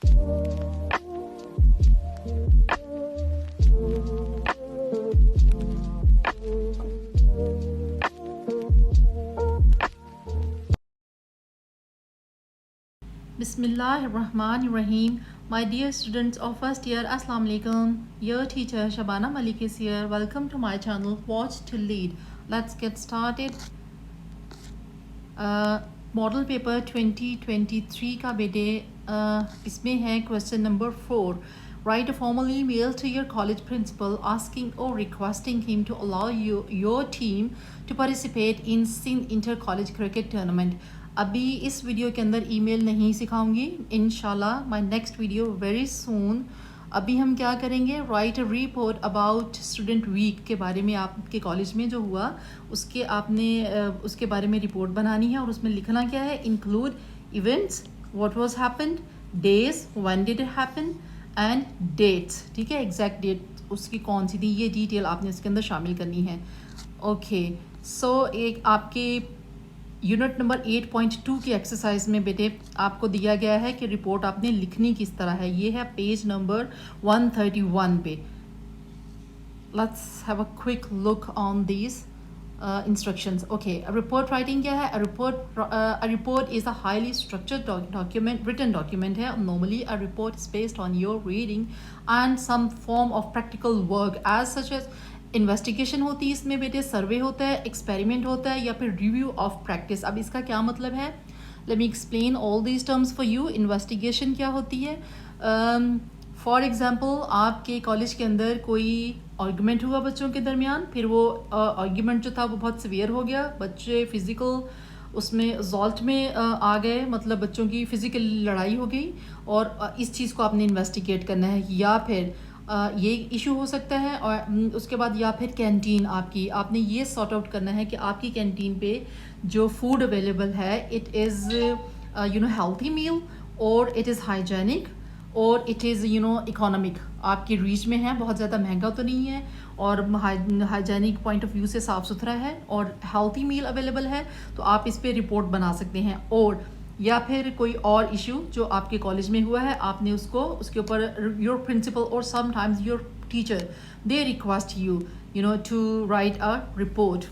Bismillahirrahmanirrahim. My dear students of first year, Assalamu alaikum. Your teacher Shabana Malik is here. Welcome to my channel Watch to Lead. Let's get started. Model paper 2023 का बेटे इसमें है question number 4. Write a formal email to your college principal asking or requesting him to allow your team to participate in Sindh Inter-College Cricket Tournament. अभी इस video के अंदर email नहीं सिखाऊंगी, इंशाल्लाह my next video very soon. अभी हम क्या करेंगे, write a report about student week के बारे में, आपके कॉलेज में जो हुआ उसके आपने उसके बारे में रिपोर्ट बनानी है. और उसमें लिखना क्या है, include events, what was happened, days, when did it happen and dates. ठीक है, एग्जैक्ट डेट उसकी कौन सी थी, ये डिटेल आपने इसके अंदर शामिल करनी है. ओके, सो एक आपके यूनिट नंबर 8.2 की एक्सरसाइज में बेटे आपको दिया गया है कि रिपोर्ट आपने लिखनी किस तरह है. ये है पेज नंबर 131 पे. Let's have a quick look on these instructions. Okay, report writing क्या है. A report is a highly structured document, written document है. Normally a report is based on your reading and some form of practical work as such as investigation होती है इसमें बेटे, सर्वे होता है, experiment होता है, या फिर रिव्यू ऑफ प्रैक्टिस. अब इसका क्या मतलब है, let me explain all these terms for you. Investigation क्या होती है, फॉर एग्जांपल आपके कॉलेज के अंदर कोई आर्गूमेंट हुआ बच्चों के दरमियान, फिर वो आर्गूमेंट जो था वो बहुत सीवियर हो गया, बच्चे फिजिकल उसमें जॉल्ट में आ गए, मतलब बच्चों की फिजिकल लड़ाई हो गई, और इस चीज़ को आपने इन्वेस्टिगेट करना है. या फिर ये इशू हो सकता है, और उसके बाद या फिर कैंटीन आपने ये सॉर्ट आउट करना है कि आपकी कैंटीन पे जो फूड अवेलेबल है इट इज़ हेल्थी मील, और इट इज़ हाइजेनिक, और इट इज़ इकोनॉमिक, आपकी रीच में है, बहुत ज़्यादा महंगा तो नहीं है, और हाइजेनिक पॉइंट ऑफ व्यू से साफ़ सुथरा है, और हेल्थी मील अवेलेबल है. तो आप इस पर रिपोर्ट बना सकते हैं. और या फिर कोई और इशू जो आपके कॉलेज में हुआ है, आपने उसके ऊपर योर प्रिंसिपल और sometimes your teacher they request you to write a report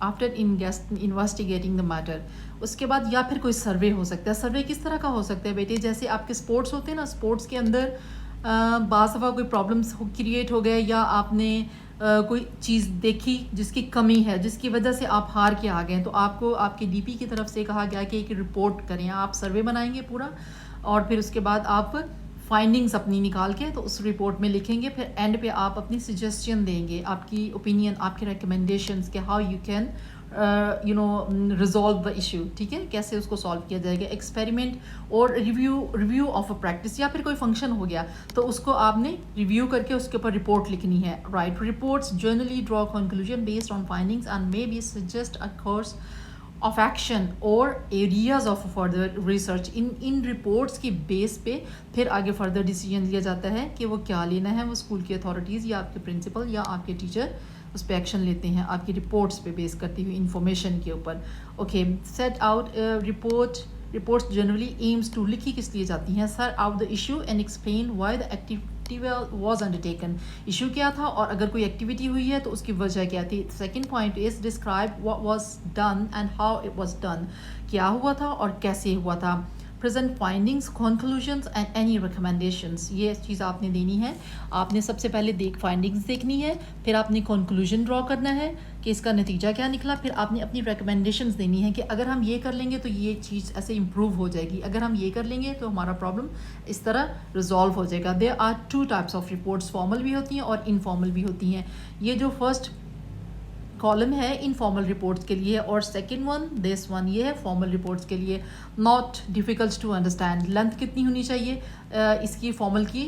after investigating the matter. उसके बाद या फिर कोई सर्वे हो सकता है. सर्वे किस तरह का हो सकता है बेटे, जैसे आपके स्पोर्ट्स होते हैं ना, स्पोर्ट्स के अंदर बाज़ दफ़ा कोई प्रॉब्लम्स क्रिएट हो गए, या आपने कोई चीज़ देखी जिसकी कमी है, जिसकी वजह से आप हार के आ गए, तो आपको आपके डीपी की तरफ से कहा गया कि एक रिपोर्ट करें. आप सर्वे बनाएंगे पूरा, और फिर उसके बाद आप फाइंडिंग्स अपनी निकाल के तो उस रिपोर्ट में लिखेंगे. फिर एंड पे आप अपनी सजेशन देंगे, आपकी ओपिनियन, आपके रिकमेंडेशंस के how you can resolve the issue. ठीक है, कैसे उसको सॉल्व किया जाएगा. एक्सपेरिमेंट और रिव्यू ऑफ अ प्रैक्टिस, या फिर कोई फंक्शन हो गया तो उसको आपने रिव्यू करके उसके ऊपर रिपोर्ट लिखनी है. Write reports generally draw conclusion based on findings and may be suggest a course of action और एरियाज ऑफ फर्दर रिसर्च. इन रिपोर्ट्स की बेस पे फिर आगे फर्दर डिसीजन लिया जाता है कि वो क्या लेना है. वो स्कूल की अथॉरिटीज़ या आपके प्रिंसिपल या आपके टीचर उस पर एक्शन लेते हैं आपकी रिपोर्ट्स पे बेस करती हुई इंफॉर्मेशन के ऊपर. Okay, set out reports generally aims to, लिखी किस लिए जाती हैं, sort out the issue and explain why the activity was undertaken. Issue क्या था, और अगर कोई एक्टिविटी हुई है तो उसकी वजह क्या थी. Second point is describe what was done and how it was done, क्या हुआ था और कैसे हुआ था. Present findings, conclusions and any recommendations, ये चीज़ आपने देनी है. आपने सबसे पहले फाइंडिंग्स देखनी है, फिर आपने कंक्लूजन ड्रॉ करना है कि इसका नतीजा क्या निकला, फिर आपने अपनी रिकमेंडेशंस देनी है कि अगर हम ये कर लेंगे तो ये चीज़ ऐसे इम्प्रूव हो जाएगी, अगर हम ये कर लेंगे तो हमारा प्रॉब्लम इस तरह रिजॉल्व हो जाएगा. There are 2 types of reports, formal भी होती हैं और इनफॉर्मल भी होती हैं. ये जो फर्स्ट कॉलम है इनफॉर्मल रिपोर्ट्स के लिए, और सेकंड वन दिस वन ये है फॉर्मल रिपोर्ट्स के लिए. Not difficult to understand. Length कितनी होनी चाहिए इसकी, फॉर्मल की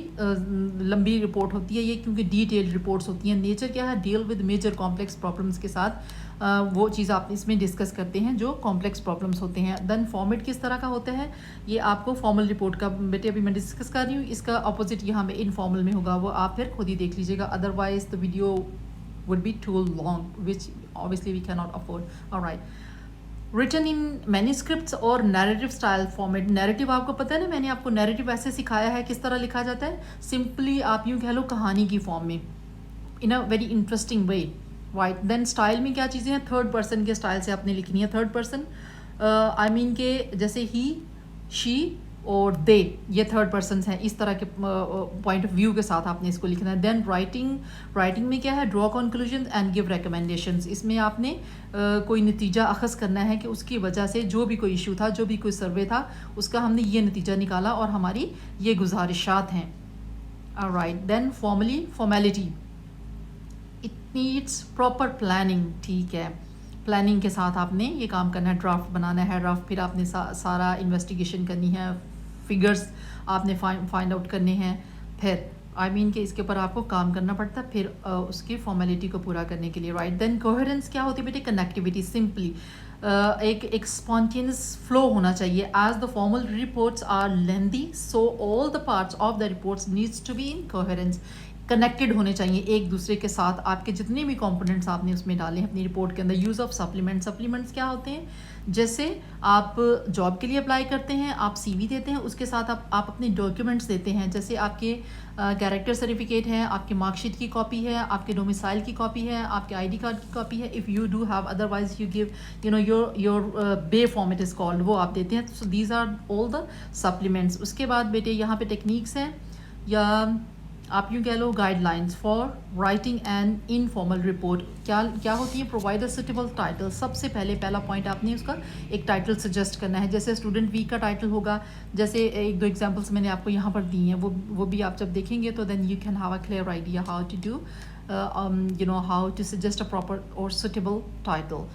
लंबी रिपोर्ट होती है ये, क्योंकि डिटेल्ड रिपोर्ट्स होती हैं. नेचर क्या है, deal with major complex problems के साथ वो चीज़ आप इसमें डिस्कस करते हैं जो कॉम्प्लेक्स प्रॉब्लम्स होते हैं. देन फॉर्मेट किस तरह का होता है, ये आपको फॉर्मल रिपोर्ट का बेटे अभी मैं डिस्कस कर रही हूँ, इसका अपोजिट यहाँ पे इनफॉर्मल में होगा, वो आप फिर खुद ही देख लीजिएगा. Otherwise the video would be too long, which obviously we cannot afford. All right, written in manuscripts और नैरेटिव स्टाइल फॉर्मेट। नैरेटिव आपको पता है ना, मैंने आपको नैरेटिव ऐसे सिखाया है किस तरह लिखा जाता है, सिंपली आप यूँ कह लो कहानी की फॉर्म में, in a very interesting way, right. Then style में क्या चीज़ें हैं, थर्ड पर्सन के स्टाइल से आपने लिखनी है। थर्ड पर्सन आई मीन के जैसे ही, शी और दे, ये थर्ड पर्सन हैं, इस तरह के पॉइंट ऑफ व्यू के साथ आपने इसको लिखना है। देन राइटिंग में क्या है, draw conclusion and give recommendations. इसमें आपने कोई नतीजा अखज़ करना है कि उसकी वजह से जो भी कोई इशू था, जो भी कोई सर्वे था, उसका हमने ये नतीजा निकाला और हमारी ये गुजारिशात हैं। Right. Then formality, it needs proper planning, ठीक है। प्लानिंग के साथ आपने ये काम करना है, ड्राफ्ट बनाना है। ड्राफ्ट फिर आपने सारा इन्वेस्टिगेशन करनी है, फिगर्स आपने फाइंड आउट करने हैं, फिर आई मीन कि इसके ऊपर आपको काम करना पड़ता है फिर उसकी फॉर्मेलिटी को पूरा करने के लिए, राइट। देन कोहेरेंस क्या होती है बेटे, कनेक्टिविटी, सिंपली एक स्पॉन्टेनियस फ्लो होना चाहिए। As the formal reports are lengthy, so all the parts of the reports needs to be in coherence, connected होने चाहिए एक दूसरे के साथ। आपके जितने भी कंपोनेंट्स आपने उसमें डाले हैं अपनी रिपोर्ट के अंदर। यूज़ ऑफ सप्लीमेंट्स क्या होते हैं, जैसे आप जॉब के लिए अप्लाई करते हैं, आप सीवी देते हैं, उसके साथ आप अपने डॉक्यूमेंट्स देते हैं, जैसे आपके कैरेक्टर सर्टिफिकेट है, आपकी मार्कशीट की कॉपी है, आपके डोमिसाइल की कॉपी है, आपके आईडी कार्ड की कॉपी है। If you do have, otherwise you give your B form it is called, वो आप देते हैं। So these are all the supplements. उसके बाद बेटे यहाँ पे टेक्निक्स हैं, या आप यूँ कह लो guidelines for writing an informal report. क्या होती है, प्रोवाइड अ सुटेबल टाइटल। सबसे पहला पॉइंट आपने उसका एक टाइटल सजेस्ट करना है। जैसे स्टूडेंट वीक का टाइटल होगा, जैसे एक दो एग्जांपल्स मैंने आपको यहाँ पर दी हैं, वो भी आप जब देखेंगे तो then you can have a clear idea how to do how to suggest a proper और suitable title.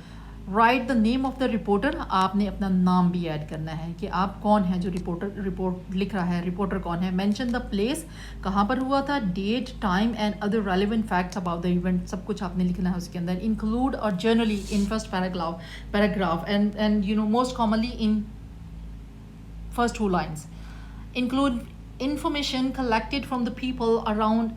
Right the name of the reporter, आपने अपना नाम भी ऐड करना है कि आप कौन है जो रिपोर्ट लिख रहा है, रिपोर्टर कौन है। मेंशन द प्लेस, कहाँ पर हुआ था, date, time and other relevant facts about the event, सब कुछ आपने लिखना है उसके अंदर। इंक्लूड और generally in first paragraph and most commonly in first 2 lines, include information collected from the people around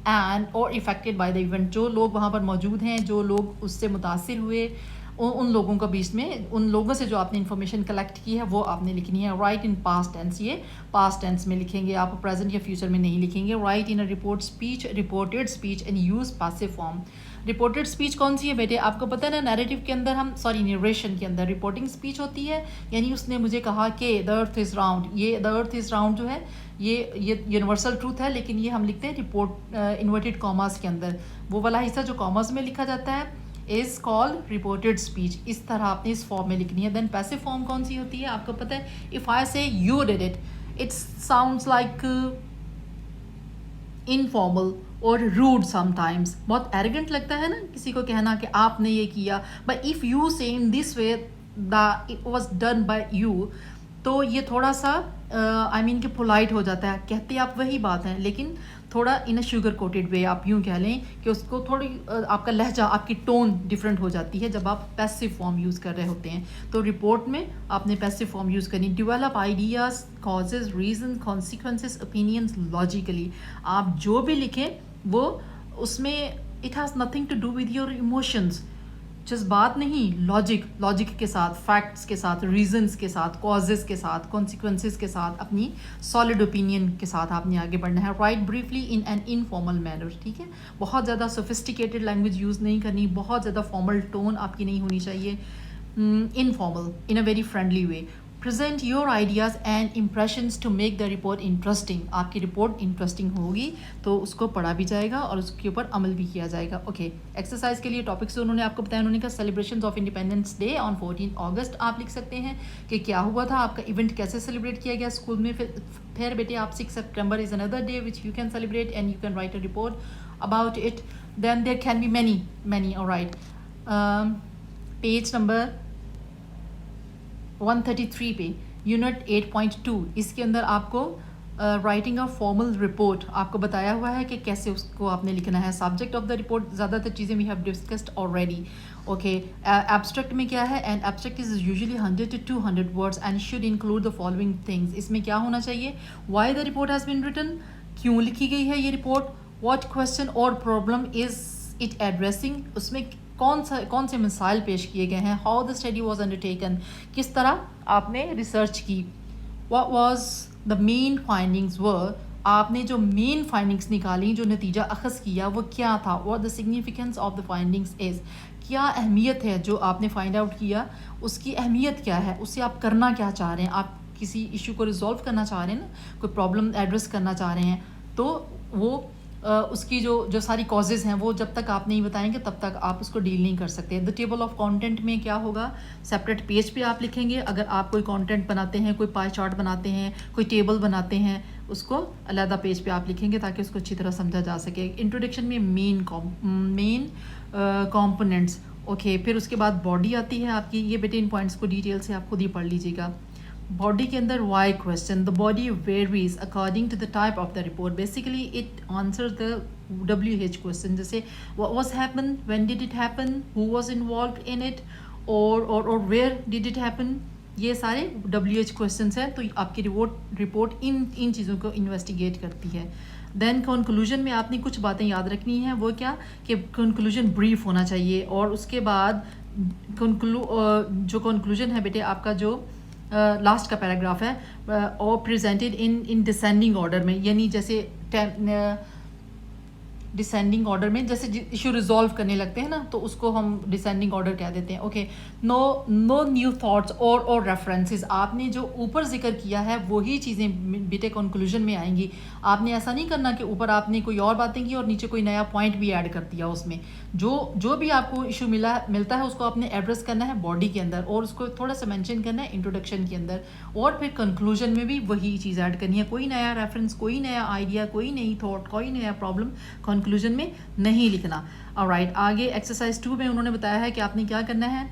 and or affected by the event। जो लोग वहाँ पर मौजूद हैं, जो लोग उससे मुतासिर हुए, उन लोगों का बीच में, उन लोगों से जो आपने इन्फॉर्मेशन कलेक्ट की है वो आपने लिखनी है। राइट इन पास्ट टेंस, ये पास्ट टेंस में लिखेंगे आप, प्रेजेंट या फ्यूचर में नहीं लिखेंगे। Right in a reported speech and use passive form. Reported speech कौन सी है बेटे, आपको पता है ना, नैरेटिव के अंदर नरेशन के अंदर रिपोर्टिंग स्पीच होती है, यानी उसने मुझे कहा कि द अर्थ इज़ राउंड। ये द अर्थ इज़ राउंड जो है ये यूनिवर्सल ट्रूथ है, लेकिन ये हम लिखते हैं रिपोर्ट इन्वर्टेड कॉमर्स के अंदर। वो वाला हिस्सा जो कॉमर्स में लिखा जाता है इज़ कॉल्ड रिपोर्टेड स्पीच। इस तरह आपने इस फॉर्म में लिखनी है। देन पैसिव फॉर्म कौन सी होती है, आपको पता है, इफ़ आई से you did it, it sounds like informal और रूड समटाइम्स। बहुत एरोगेंट लगता है ना किसी को कहना कि आपने ये किया, बट इफ़ यू से इन this way the it was done by you, तो ये थोड़ा सा आई मीन कि पोलाइट हो जाता है, कहते आप वही बात है, लेकिन थोड़ा इन अ शुगर कोटेड वे आप यूँ कह लें कि उसको थोड़ी आपका लहजा, आपकी टोन डिफरेंट हो जाती है जब आप पैसिव फॉर्म यूज़ कर रहे होते हैं। तो रिपोर्ट में आपने पैसिव फॉर्म यूज़ करनी। Develop ideas, causes, reason, consequences, opinions logically. आप जो भी लिखें वो उसमें it has nothing to do with your emotions, जज्बात नहीं, लॉजिक के साथ, फैक्ट्स के साथ, रीजंस के साथ, कॉजेज़ के साथ, कॉन्सिक्वेंसेस के साथ, अपनी सॉलिड ओपिनियन के साथ आपने आगे बढ़ना है। Right briefly in an informal manner, ठीक है, बहुत ज़्यादा सोफिस्टिकेटेड लैंग्वेज यूज़ नहीं करनी, बहुत ज़्यादा फॉर्मल टोन आपकी नहीं होनी चाहिए, informal in a very friendly way. Present your ideas and impressions to make the report interesting. आपकी रिपोर्ट इंटरेस्टिंग होगी तो उसको पढ़ा भी जाएगा और उसके ऊपर अमल भी किया जाएगा। ओके, एक्सरसाइज के लिए टॉपिक्स उन्होंने आपको बताया। उन्होंने कहा celebration of independence day on 14 अगस्त। आप लिख सकते हैं कि क्या हुआ था, आपका इवेंट कैसे सेलिब्रेट किया गया स्कूल में। फिर बेटे आप 6 सितंबर is another day which you can celebrate and you can write a report about it. Then there can be many alright. Page number 133 पे यूनिट 8.2, इसके अंदर आपको राइटिंग अ फॉर्मल रिपोर्ट आपको बताया हुआ है कि कैसे उसको आपने लिखना है। सब्जेक्ट ऑफ द रिपोर्ट ज़्यादातर चीज़ें we have discussed already. Okay, abstract में क्या है, and abstract is usually 100 to 200 words and should include the following things. इसमें क्या होना चाहिए, why the report has been written, क्यों लिखी गई है ये रिपोर्ट, व्हाट क्वेश्चन और प्रॉब्लम इज़ इट एड्रेसिंग, उसमें कौन से मिसाइल पेश किए गए हैं, how the study was undertaken, किस तरह आपने रिसर्च की, what was the main findings वर, आपने जो मेन फाइंडिंग्स निकाली, जो नतीजा अखज़ किया वो क्या था, what the significance of the findings is, क्या अहमियत है जो आपने फाइंड आउट किया, उसकी अहमियत क्या है, उससे आप करना क्या चाह रहे हैं, आप किसी इशू को रिजॉल्व करना चाह रहे हैं ना, कोई प्रॉब्लम एड्रेस करना चाह रहे हैं, तो वो उसकी जो सारी कॉजेज़ हैं वो जब तक आप नहीं बताएंगे तब तक आप उसको डील नहीं कर सकते। द टेबल ऑफ कंटेंट में क्या होगा, सेपरेट पेज पे आप लिखेंगे, अगर आप कोई कंटेंट बनाते हैं, कोई पाई चार्ट बनाते हैं, कोई टेबल बनाते हैं, उसको अलहदा पेज पे आप लिखेंगे ताकि उसको अच्छी तरह समझा जा सके। इंट्रोडक्शन में मेन कॉम्पोनेंट्स, ओके। फिर उसके बाद बॉडी आती है आपकी, ये बेटे इन पॉइंट्स को डिटेल से आप खुद ही पढ़ लीजिएगा। बॉडी के अंदर why question, the body varies according to the type of the report, basically it answer the WH question, जैसे what was happen, when did it happen, who was involved in it, और where did it happen, ये सारे WH question हैं। तो आपकी report इन चीज़ों को investigate करती है। देन कंक्लूजन में आपने कुछ बातें याद रखनी हैं, वो क्या कि कंक्लूजन ब्रीफ होना चाहिए, और उसके बाद जो कंक्लूजन है बेटे आपका जो लास्ट का पैराग्राफ है, और प्रेजेंटेड इन डिसेंडिंग ऑर्डर में, यानी जैसे डिसेंडिंग ऑर्डर में, जैसे इशू रिजॉल्व करने लगते हैं ना तो उसको हम डिसेंडिंग ऑर्डर कह देते हैं, ओके। नो न्यू थॉट्स और रेफरेंसेस, आपने जो ऊपर जिक्र किया है वही चीज़ें बेटे कंक्लूजन में आएंगी। आपने ऐसा नहीं करना कि ऊपर आपने कोई और बातें की और नीचे कोई नया पॉइंट भी ऐड कर दिया उसमें। जो भी आपको इशू मिलता है उसको आपने एड्रेस करना है बॉडी के अंदर, और उसको थोड़ा सा मेंशन करना है इंट्रोडक्शन के अंदर, और फिर कंक्लूजन में भी वही चीज़ ऐड करनी है। कोई नया रेफरेंस, कोई नया आइडिया, कोई नई थॉट, कोई नया प्रॉब्लम कंक्लूजन में नहीं लिखना। ऑलराइट, आगे एक्सरसाइज 2 में उन्होंने बताया है कि आपने क्या करना है,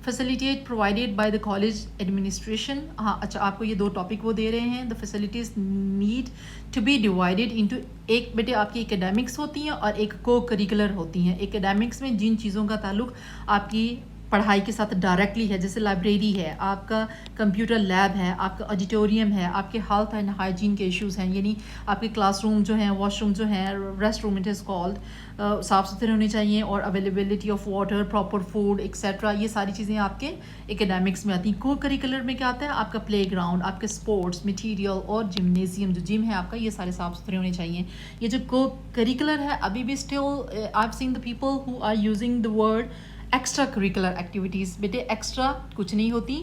facilitate provided by the college administration. हाँ अच्छा, आपको ये 2 टॉपिक वो दे रहे हैं। The facilities need to be divided into, एक बेटे आपकी एकेडमिक्स होती हैं और एक को करिकुलर होती हैं। एकेडमिक्स में जिन चीज़ों का ताल्लुक आपकी पढ़ाई के साथ डायरेक्टली है, जैसे लाइब्रेरी है, आपका कंप्यूटर लैब है, आपका ऑडिटोरियम है, आपके हेल्थ एंड हाइजीन के इश्यूज़ हैं, यानी आपके क्लासरूम जो हैं, वॉशरूम जो हैं, rest room it is called, साफ़ सुथरे होने चाहिए, और availability of water, proper food etcetera, ये सारी चीज़ें आपके एकेडमिक्स में आती हैं। को करिकुलर में क्या आता है, आपका प्ले ग्राउंड, आपके स्पोर्ट्स मटीरियल और जिमनेजियम, जो जिम है आपका, ये सारे साफ़ सुथरे होने चाहिए। ये जो को करिकुलर है, अभी भी still I have seen the people who are using the word extra curricular activities. बेटे एक्स्ट्रा कुछ नहीं होती,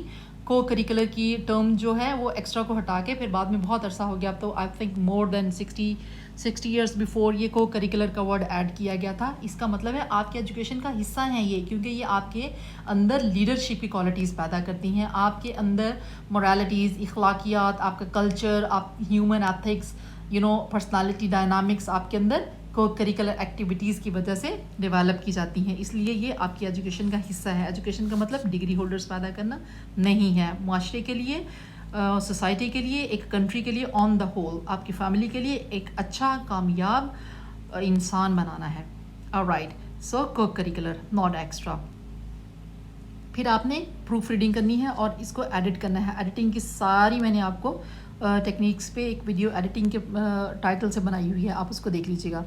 को करिकुलर की टर्म जो है वो एक्स्ट्रा को हटा के फिर बाद में बहुत अरसा हो गया, अब तो I think more than 60 years before ये को करिकुलर का वर्ड ऐड किया गया था। इसका मतलब है आपके एजुकेशन का हिस्सा है ये, क्योंकि ये आपके अंदर लीडरशिप की क्वालिटीज़ पैदा करती हैं, आपके अंदर मोरालिटीज़, इखलाकियात, आपका कल्चर, आप ह्यूमन एथिक्स, पर्सनालिटी डायनामिक्स आपके अंदर को करिकुलर एक्टिविटीज़ की वजह से डेवलप की जाती हैं। इसलिए ये आपकी एजुकेशन का हिस्सा है। एजुकेशन का मतलब डिग्री होल्डर्स पैदा करना नहीं है, माशरे के लिए, सोसाइटी के लिए, एक कंट्री के लिए, ऑन द होल आपकी फैमिली के लिए एक अच्छा कामयाब इंसान बनाना है। ऑलराइट, सो को करिकुलर नॉट एक्स्ट्रा। फिर आपने प्रूफ रीडिंग करनी है और इसको एडिट करना है। एडिटिंग की सारी मैंने आपको टेक्निक्स पे एक वीडियो एडिटिंग के टाइटल से बनाई हुई है, आप उसको देख लीजिएगा।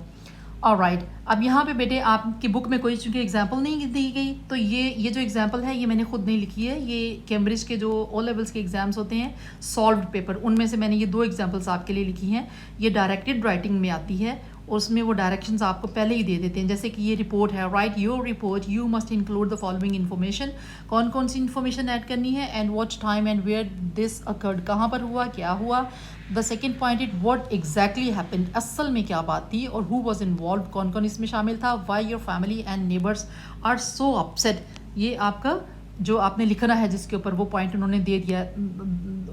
ऑलराइट, अब यहाँ पे बेटे आपकी बुक में कोई चूँकि एग्जांपल नहीं दी गई, तो ये जो एग्जांपल है ये मैंने खुद नहीं लिखी है, ये कैम्ब्रिज के जो O लेवल्स के एग्ज़ाम्स होते हैं सॉल्व्ड पेपर, उनमें से मैंने ये 2 एग्जांपल्स आपके लिए लिखी हैं। ये डायरेक्टेड राइटिंग में आती है और उसमें वो डायरेक्शंस आपको पहले ही दे देते हैं, जैसे कि ये रिपोर्ट है, write your report, you must include the following information. कौन कौन सी इन्फॉर्मेशन ऐड करनी है, and what time and where this occurred, कहाँ पर हुआ, क्या हुआ। The second point it what exactly happened, असल में क्या बात थी, और हु वॉज इन्वॉल्व, कौन कौन इसमें शामिल था। Why your family and neighbours are so upset, ये आपका जो आपने लिखना है जिसके ऊपर वो पॉइंट उन्होंने दे दिया।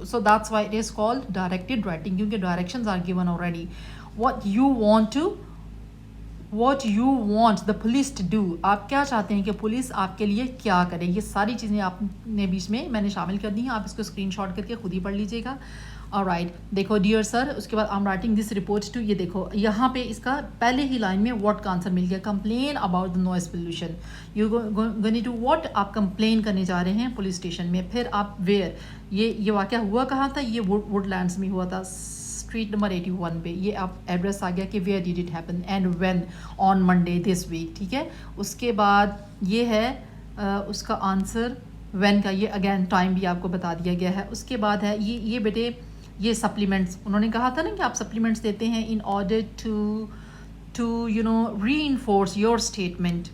So that's why it is called directed writing, क्योंकि directions are given already. what you want the police to do, आप क्या चाहते हैं कि पुलिस आपके लिए क्या करे, ये सारी चीज़ें आपने बीच में मैंने शामिल कर दी हैं, आप इसको स्क्रीनशॉट करके खुद ही पढ़ लीजिएगा। ऑलराइट, देखो डियर सर, उसके बाद I am writing this report to, ये देखो यहाँ पे इसका पहले ही लाइन में व्हाट का आंसर मिल गया, complain about the noise pollution, you going to what, आप कंप्लेन करने जा रहे हैं पुलिस स्टेशन में। फिर आप वेयर, ये वाक़या हुआ कहाँ था, ये वुडलैंड्स में हुआ था, स्ट्रीट नंबर 81 पे, ये आप एड्रेस आ गया कि where did it happen and when on Monday this week, ठीक है। उसके बाद ये है उसका आंसर व्हेन का, ये अगेन टाइम भी आपको बता दिया गया है। उसके बाद है ये बेटे ये सप्लीमेंट्स, उन्होंने कहा था ना कि आप सप्लीमेंट्स देते हैं in order to you know reinforce your statement,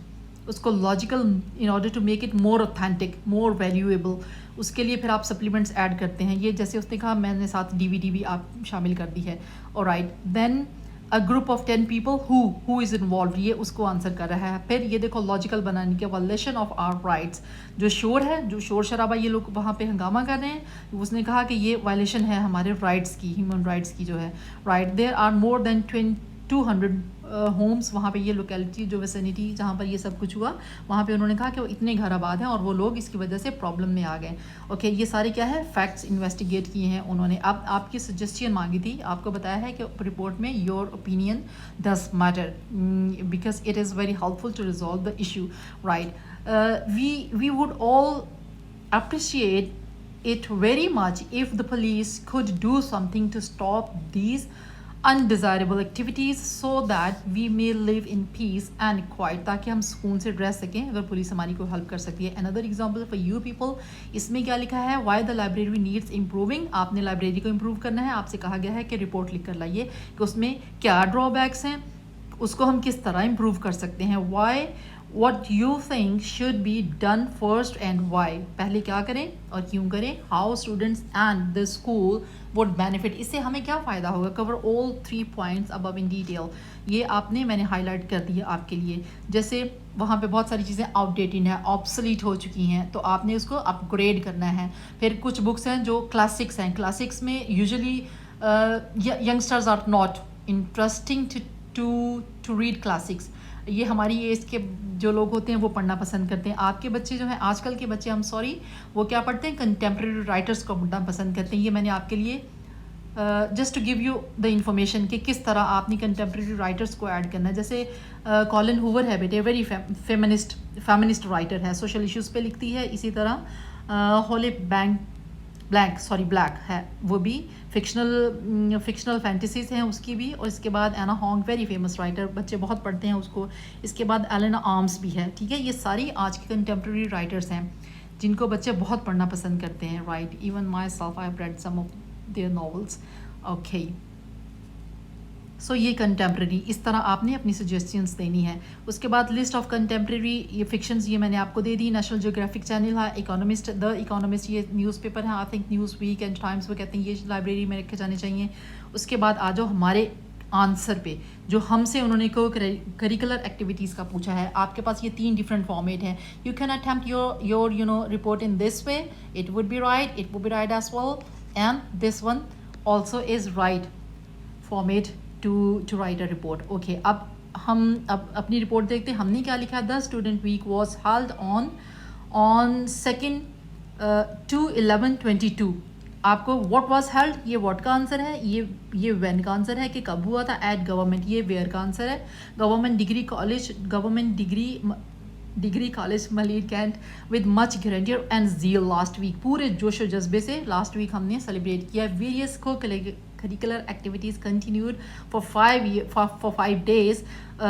उसको logical, in order to make it more authentic, more valuable, उसके लिए फिर आप सप्लीमेंट्स ऐड करते हैं। ये जैसे उसने कहा मैंने साथ डीवीडी भी आप शामिल कर दी है। Alright, then a group of 10 people who is involve, ये उसको आंसर कर रहा है। फिर ये देखो लॉजिकल बनाने के, वायलेशन ऑफ आवर राइट्स, जो शोर है, जो शोर शराबा ये लोग वहाँ पे हंगामा कर रहे हैं, उसने कहा कि ये वायलेशन है हमारे राइट्स की, ह्यूमन राइट्स की जो है। Right, there are more than 200 homes, वहाँ पे ये लोकेलिटी जो विसिनिटी जहाँ पर ये सब कुछ हुआ, वहाँ पे उन्होंने कहा कि वो इतने घर आबाद हैं और वो लोग इसकी वजह से प्रॉब्लम में आ गए। ओके, ये सारे क्या है, फैक्ट्स इन्वेस्टिगेट किए हैं उन्होंने। अब आपकी सजेशन मांगी थी, आपको बताया है कि रिपोर्ट में your opinion does matter because it is very helpful to resolve the issue. Right, we would all appreciate it very much if the police could do something to stop these undesirable activities so that we may live in peace and quiet, ताकि हम सुकून से रह सकें अगर police हमारी को help कर सकती है। Another example for you people, इसमें क्या लिखा है, why the library needs improving, आपने लाइब्रेरी को इम्प्रूव करना है, आपसे कहा गया है कि रिपोर्ट लिख कर लाइए कि उसमें क्या ड्रॉबैक्स हैं, उसको हम किस तरह इम्प्रूव कर सकते हैं। why what you think should be done first and why, पहले क्या करें और क्यों करें, how students and the school would benefit, इससे हमें क्या फ़ायदा होगा, cover all 3 points above in detail, ये आपने मैंने हाईलाइट कर दिया आपके लिए। जैसे वहाँ पे बहुत सारी चीज़ें आउटडेटेड हैं, ऑब्सोलीट हो चुकी हैं, तो आपने उसको अपग्रेड करना है। फिर कुछ बुक्स हैं जो क्लासिक्स हैं, क्लासिक्स में usually youngsters are not interesting to read classics, ये हमारी एज के जो लोग होते हैं वो पढ़ना पसंद करते हैं। आपके बच्चे जो हैं, आजकल के बच्चे, हम सॉरी, वो क्या पढ़ते हैं, कंटेम्प्रेरी राइटर्स को पढ़ना पसंद करते हैं। ये मैंने आपके लिए just to give you the information कि किस तरह आपने कंटेम्प्रेरी राइटर्स को ऐड करना है। जैसे कॉलिन हूवर है बेटे, वेरी फेमिनिस्ट राइटर है, सोशल इश्यूज़ पे लिखती है। इसी तरह होली ब्लैक है, वो भी फिक्शनल फैंटेसीज़ हैं उसकी भी। और इसके बाद एना हॉन्ग, वेरी फेमस राइटर, बच्चे बहुत पढ़ते हैं उसको। इसके बाद एलेना आर्म्स भी है, ठीक है। ये सारी आज के कंटेम्प्रेरी राइटर्स हैं जिनको बच्चे बहुत पढ़ना पसंद करते हैं। Right, even myself I have read some of their novels. Okay, so ये कंटेम्प्रेरी, इस तरह आपने अपनी सजेशंस देनी है। उसके बाद लिस्ट ऑफ कंटेम्प्रेरी ये फिक्शंस, ये मैंने आपको दे दी। नेशनल ज्योग्राफिक चैनल है, इकोनॉमिस्ट, द इकोनॉमिस्ट, ये न्यूज़पेपर है, I think Newsweek and Times वो कहते हैं, ये लाइब्रेरी में रखे जाने चाहिए। उसके बाद आ जाओ हमारे आंसर पे, जो हमसे उन्होंने को करिकुलर एक्टिविटीज़ का पूछा है। आपके पास ये 3 डिफरेंट फॉर्मेट हैं। You can attempt your you know report in this way, it would be right as well, and this one also is right format to write a report. Okay, अब हम अपनी रिपोर्ट देखते हैं। हमने क्या लिखा है, the student week was held on 2 to 11/22। आपको व्हाट वाज हेल्ड, ये व्हाट का आंसर है, ये व्हेन का आंसर है कि कब हुआ था, एट गवर्नमेंट, ये वेयर का आंसर है। Government degree college Malir cantt with much grandeur and zeal last week, पूरे जोश व जज्बे से लास्ट वीक हमने सेलिब्रेट किया। Various cocurricular activities continued for 5 days।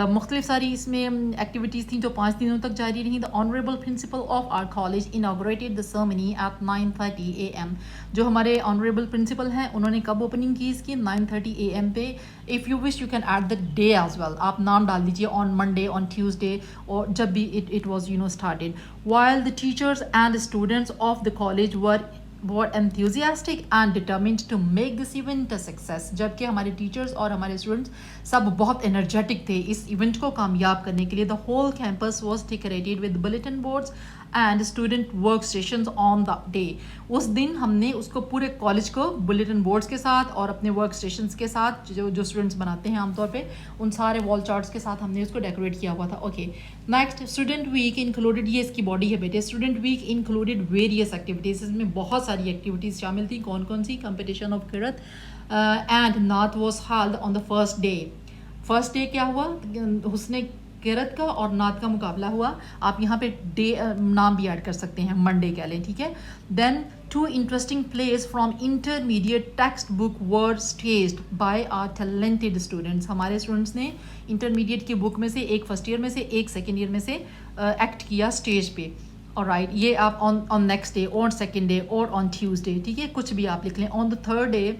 मुख्तलिफ सारी इसमें एक्टिविटीज़ थी जो 5 दिनों तक जारी रहीं। The honourable principal of our college inaugurated the ceremony at 9:30 AM। जो हमारे ऑनरेबल प्रिंसिपल हैं उन्होंने कब ओपनिंग की इसकी, 9:30 AM पे। If you wish you can add the day as well, आप नाम डाल दीजिए, ऑन मंडे, ऑन ट्यूसडे, और जब भी it was started. While the teachers and students of the college were enthusiastic and determined to make this event a success। जबकि हमारे teachers और हमारे स्टूडेंट्स सब बहुत एनर्जेटिक थे इस इवेंट को कामयाब करने के लिए। The whole campus was decorated with bulletin boards and student work station on the day. उस दिन हमने उसको पूरे कॉलेज को बुलेटिन बोर्ड्स के साथ और अपने वर्क स्टेशन के साथ जो स्टूडेंट्स बनाते हैं आमतौर पे, उन सारे वॉल चार्ट्स के साथ हमने उसको डेकोरेट किया हुआ था। Okay, next, student week included, ये इसकी बॉडी है बेटे। Student week included various activities, इसमें बहुत सारी एक्टिविटीज़ शामिल थी। कौन कौन सी? कंपटिशन ऑफ किरत एंड नात was held on the first day. First day क्या हुआ? हुस्ने किरत का और नात का मुकाबला हुआ। आप यहाँ पे डे नाम भी ऐड कर सकते हैं, मंडे कह लें, ठीक है। Then Two interesting plays from intermediate textbook were staged by our talented students. हमारे स्टूडेंट्स ने इंटरमीडिएट की बुक में से एक फर्स्ट ईयर में से एक सेकेंड ईयर में से एक्ट किया स्टेज पे. ऑलराइट, ये आप ऑन नेक्स्ट डे और सेकेंड डे और ऑन ट्यूसडे, ठीक है, कुछ भी आप लिख लें. On the third day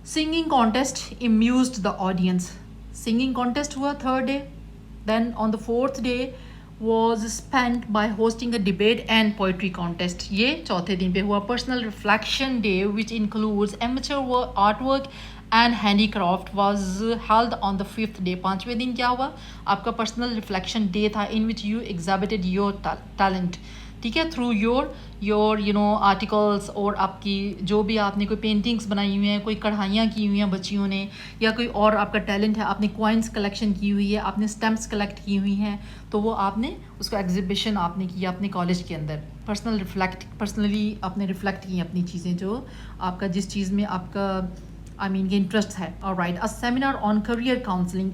singing contest amused the audience. Singing contest हुआ third day. Then on the fourth day was spent by hosting a debate and poetry contest. ये चौथे दिन पे हुआ. Personal reflection day which includes amateur artwork and handicraft was held on the fifth day. पांचवें दिन क्या हुआ? आपका personal reflection day था in which you exhibited your talent. ठीक है, थ्रू योर आर्टिकल्स और आपकी जो भी आपने कोई पेंटिंग्स बनाई हुई हैं, कोई कढ़ाइयाँ की हुई हैं बच्चियों ने, या कोई और आपका टैलेंट है, आपने कॉइन्स कलेक्शन की हुई है, आपने स्टैम्प्स कलेक्ट की हुई हैं, तो वो आपने उसका एग्जिबिशन आपने किया अपने कॉलेज के अंदर. पर्सनली आपने रिफ्लेक्ट की अपनी चीज़ें जो आपका जिस चीज़ में आपका इंटरेस्ट है. Alright, a seminar on career counselling,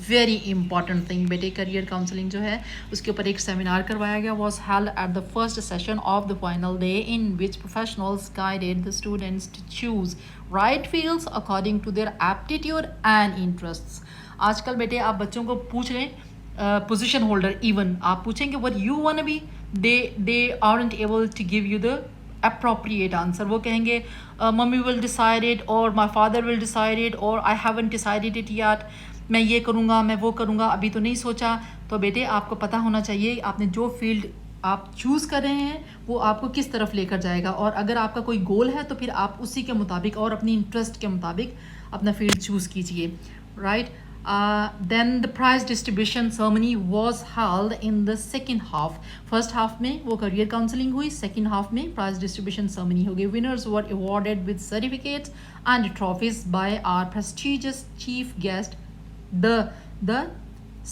very important thing बेटे. करियर काउंसलिंग जो है उसके ऊपर एक सेमिनार करवाया गया. Was held at the first session of the final day in which professionals guided the students to choose right fields according to their aptitude and interests. आजकल बेटे आप बच्चों को पूछ रहे पोजिशन होल्डर, इवन आप पूछेंगे what you want to be, they aren't able to give you the appropriate answer. वो कहेंगे मम्मी विल डिसाइड इट, और my father will decide it, और I haven't decided it yet. मैं ये करूँगा, मैं वो करूँगा, अभी तो नहीं सोचा. तो बेटे आपको पता होना चाहिए आपने जो फील्ड आप चूज़ कर रहे हैं वो आपको किस तरफ लेकर जाएगा, और अगर आपका कोई गोल है तो फिर आप उसी के मुताबिक और अपनी इंटरेस्ट के मुताबिक अपना फील्ड चूज़ कीजिए. Right. Then the prize distribution ceremony was held in the second half. First half में वो career counseling हुई, second half में prize distribution ceremony होगी. Winners were awarded with certificates and trophies by our prestigious chief guest, the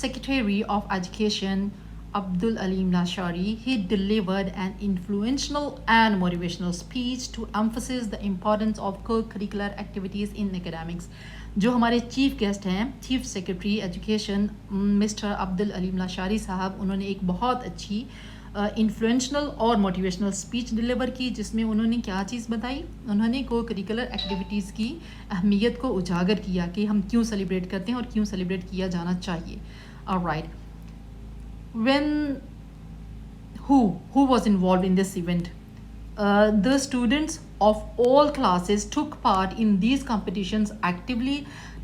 Secretary of Education, Abdul Alim Lashari. He delivered an influential and motivational speech to emphasize the importance of co-curricular activities in academics. जो हमारे chief guest हैं, chief secretary education mister Abdul Aleem Lashari साहब, उन्होंने एक बहुत अच्छी इन्फ्लुएंशनल और motivational speech deliver की, जिसमें उन्होंने क्या चीज़ बताई, उन्होंने को करिकुलर एक्टिविटीज़ की अहमियत को उजागर किया कि हम क्यों सेलिब्रेट करते हैं और क्यों सेलिब्रेट किया जाना चाहिए. Alright, when who was involved in this event? The students of all classes took part in these competitions actively.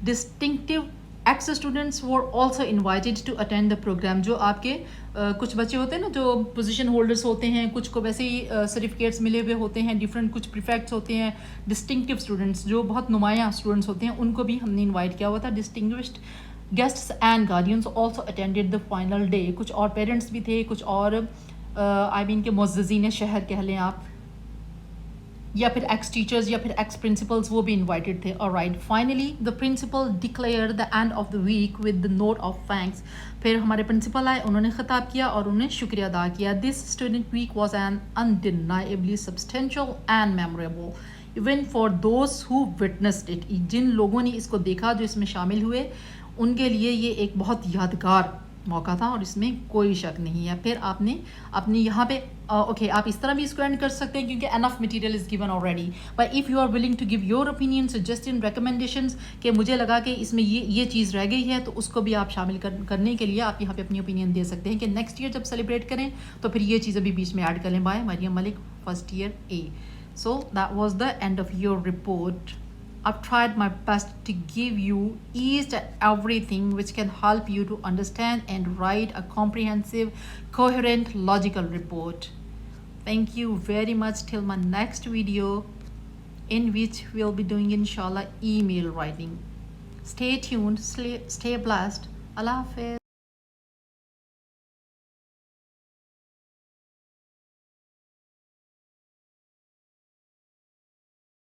Distinctive ex-students were also invited to attend the program. जो आपके कुछ बच्चे होते हैं ना जो पोजीशन होल्डर्स होते हैं, कुछ को वैसे ही सर्टिफिकेट्स मिले हुए होते हैं, डिफरेंट कुछ प्रीफेक्ट्स होते हैं, डिस्टिंक्टिव स्टूडेंट्स जो बहुत नुमाया स्टूडेंट्स होते हैं, उनको भी हमने इन्वाइट किया हुआ था. Distinguished guests and guardians also attended the final day. कुछ और पेरेंट्स भी थे, कुछ और के मुअज़्ज़िज़ीन शहर कह लें आप, या फिर एक्स टीचर्स या फिर एक्स प्रिंसिपल्स, वो भी इनवाइटेड थे. Alright, finally the principal declare the end of the week with the note of thanks. फिर हमारे प्रिंसिपल आए, उन्होंने खिताब किया और उन्हें शुक्रिया अदा किया. This student week was an undeniably substantial and memorable even for those who witnessed it. जिन लोगों ने इसको देखा, जो इसमें शामिल हुए, उनके लिए ये एक बहुत यादगार मौका था और इसमें कोई शक नहीं है. फिर आपने अपनी यहाँ पे ओके आप इस तरह भी इसको एंड कर सकते हैं क्योंकि enough material is given already. But if you are willing to give your opinion, suggestion, recommendations कि मुझे लगा कि इसमें ये चीज़ रह गई है, तो उसको भी आप शामिल करने के लिए आप यहाँ पे अपनी ओपिनियन दे सकते हैं कि नेक्स्ट ईयर जब सेलिब्रेट करें तो फिर ये चीज़ अभी बीच में ऐड कर लें. By Mariam Malik, first year A. So that was the end of your report. I've tried my best to give you each and everything which can help you to understand and write a comprehensive, coherent, logical report. Thank you very much till my next video in which we'll be doing inshallah email writing. Stay tuned, stay blessed. Allah Hafiz.